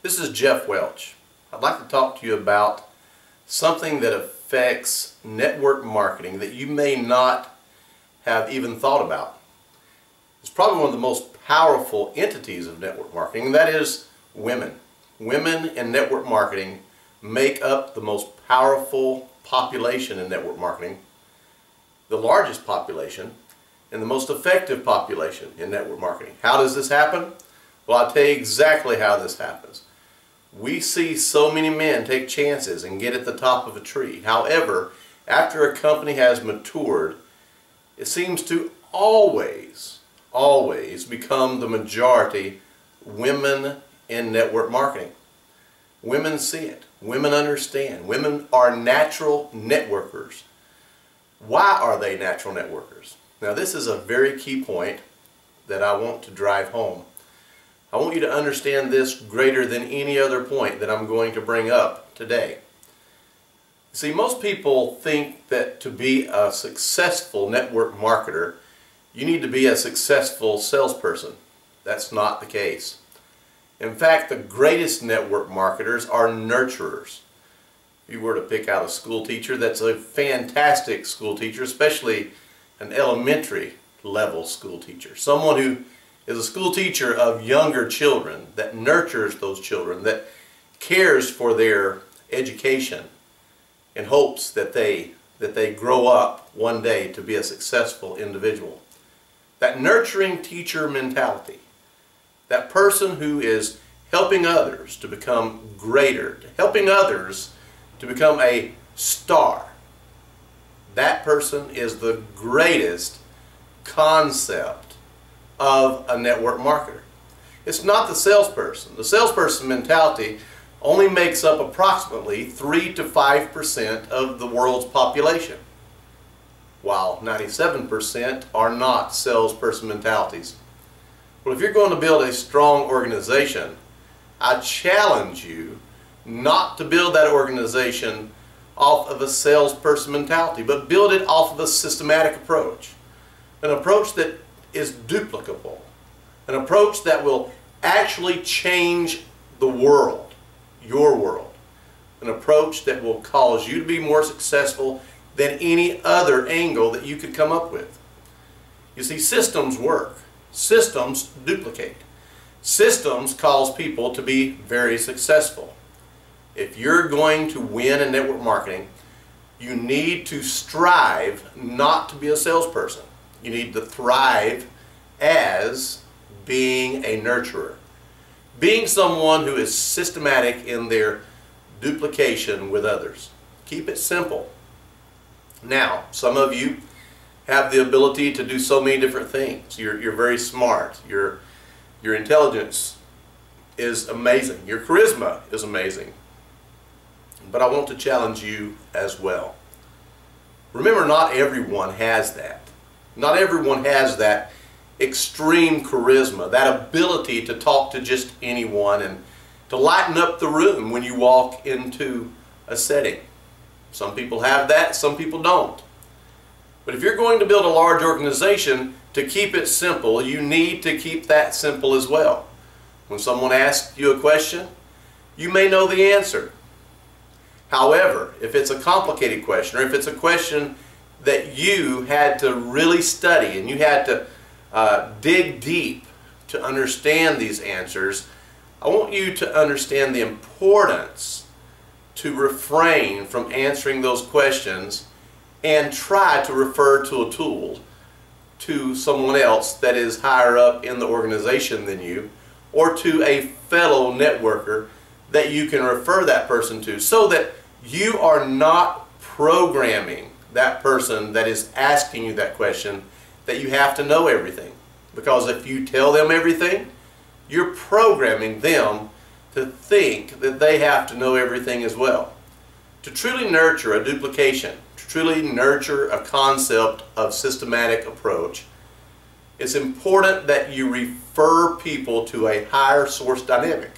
This is Jef Welch. I'd like to talk to you about something that affects network marketing that you may not have even thought about. It's probably one of the most powerful entities of network marketing, and that is women. Women in network marketing make up the most powerful population in network marketing, the largest population, and the most effective population in network marketing. How does this happen? Well, I'll tell you exactly how this happens. We see so many men take chances and get at the top of a tree. However, after a company has matured, it seems to always become the majority women in network marketing. Women see it. Women understand. Women are natural networkers. Why are they natural networkers? Now, this is a very key point that I want to drive home. I want you to understand this greater than any other point that I'm going to bring up today. See, most people think that to be a successful network marketer, you need to be a successful salesperson. That's not the case. In fact, the greatest network marketers are nurturers. If you were to pick out a school teacher, that's a fantastic school teacher, especially an elementary level school teacher. Someone who is a school teacher of younger children, that nurtures those children, that cares for their education in hopes that they grow up one day to be a successful individual. That nurturing teacher mentality, that person who is helping others to become greater, helping others to become a star, that person is the greatest concept of a network marketer. It's not the salesperson. The salesperson mentality only makes up approximately 3 to 5% of the world's population, while 97% are not salesperson mentalities. Well, if you're going to build a strong organization, I challenge you not to build that organization off of a salesperson mentality, but build it off of a systematic approach. An approach that is duplicable. An approach that will actually change the world, your world. An approach that will cause you to be more successful than any other angle that you could come up with. You see, systems work. Systems duplicate. Systems cause people to be very successful. If you're going to win in network marketing, you need to strive not to be a salesperson. You need to thrive as being a nurturer. Being someone who is systematic in their duplication with others. Keep it simple. Now, some of you have the ability to do so many different things. You're very smart. Your intelligence is amazing. Your charisma is amazing. But I want to challenge you as well. Remember, not everyone has that. Not everyone has that extreme charisma, that ability to talk to just anyone and to lighten up the room when you walk into a setting. Some people have that, some people don't. But if you're going to build a large organization, to keep it simple, you need to keep that simple as well. When someone asks you a question, you may know the answer. However, if it's a complicated question, or if it's a question that you had to really study and you had to dig deep to understand these answers, I want you to understand the importance to refrain from answering those questions and try to refer to a tool, to someone else that is higher up in the organization than you, or to a fellow networker that you can refer that person to, so that you are not programming that person that is asking you that question that you have to know everything. Because if you tell them everything, you're programming them to think that they have to know everything as well. To truly nurture a duplication, to truly nurture a concept of systematic approach, it's important that you refer people to a higher source dynamic.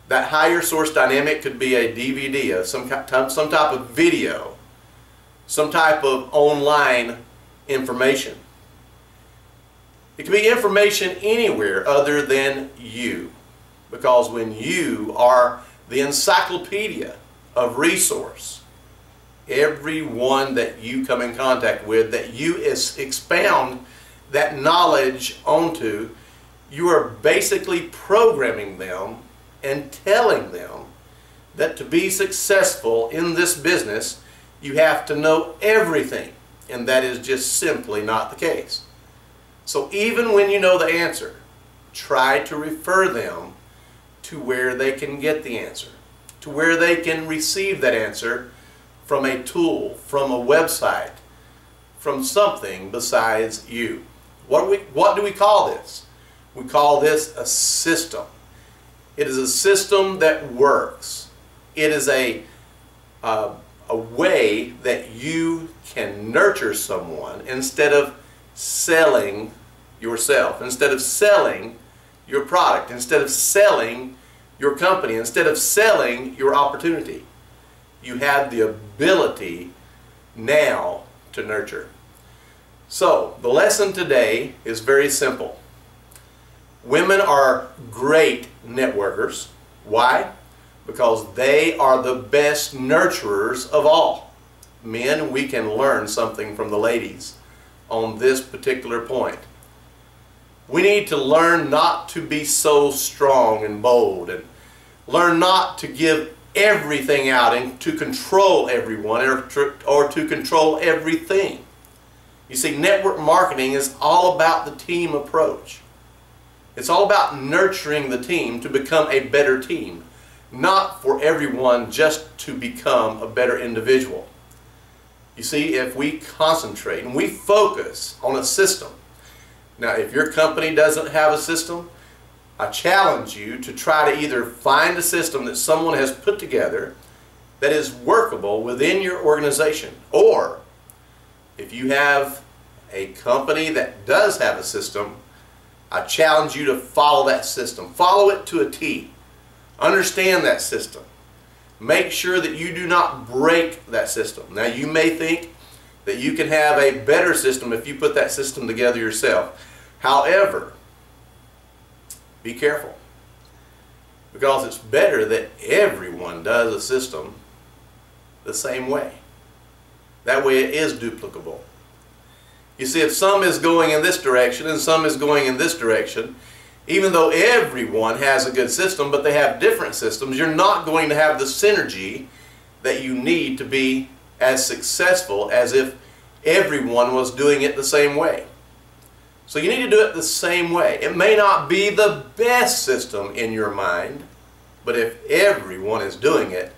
That higher source dynamic could be a DVD, some type of video, some type of online information. It can be information anywhere other than you. Because when you are the encyclopedia of resource, everyone that you come in contact with, that you expound that knowledge onto, you are basically programming them and telling them that to be successful in this business, you have to know everything. And that is just simply not the case. So even when you know the answer, try to refer them to where they can get the answer, to where they can receive that answer from a tool, from a website, from something besides you. What do we call this? We call this a system. It is a system that works. It is a way that you can nurture someone instead of selling yourself, instead of selling your product, instead of selling your company, instead of selling your opportunity. You have the ability now to nurture. So, the lesson today is very simple. Women are great networkers. Why? Because they are the best nurturers of all. Men, we can learn something from the ladies on this particular point. We need to learn not to be so strong and bold, and learn not to give everything out and to control everyone or to control everything. You see, network marketing is all about the team approach. It's all about nurturing the team to become a better team, not for everyone just to become a better individual. You see, if we concentrate and we focus on a system. Now, if your company doesn't have a system, I challenge you to try to either find a system that someone has put together that is workable within your organization, or if you have a company that does have a system, I challenge you to follow that system. Follow it to a T. Understand that system. Make sure that you do not break that system. Now, you may think that you can have a better system if you put that system together yourself. However, be careful, because it's better that everyone does a system the same way. That way it is duplicable. You see, if some is going in this direction and some is going in this direction, even though everyone has a good system, but they have different systems, you're not going to have the synergy that you need to be as successful as if everyone was doing it the same way. So you need to do it the same way. It may not be the best system in your mind, but if everyone is doing it,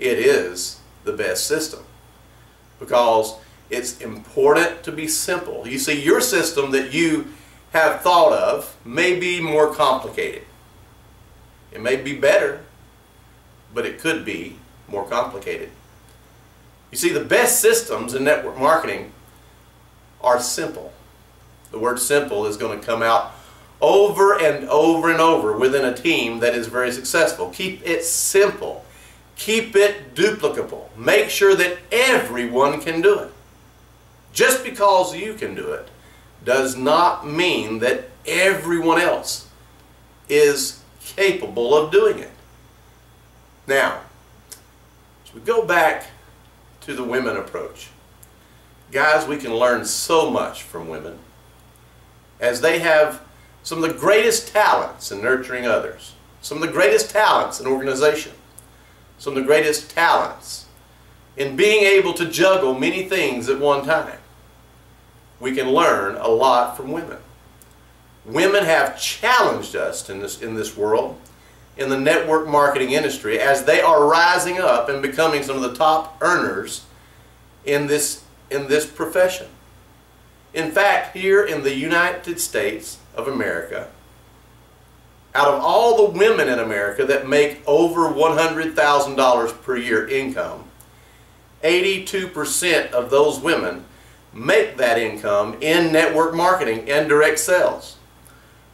it is the best system. Because it's important to be simple. You see, your system that you have thought of may be more complicated. It may be better, but it could be more complicated. You see, the best systems in network marketing are simple. The word simple is going to come out over and over and over within a team that is very successful. Keep it simple. Keep it duplicable. Make sure that everyone can do it. Just because you can do it does not mean that everyone else is capable of doing it. Now, as we go back to the women approach, guys, we can learn so much from women, as they have some of the greatest talents in nurturing others, some of the greatest talents in organization, some of the greatest talents in being able to juggle many things at one time. We can learn a lot from women. Women have challenged us in this world, in the network marketing industry, as they are rising up and becoming some of the top earners in this profession. In fact, here in the United States of America, out of all the women in America that make over $100,000 per year income, 82% of those women make that income in network marketing and direct sales.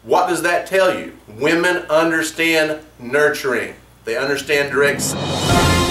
What does that tell you? Women understand nurturing. They understand direct sales.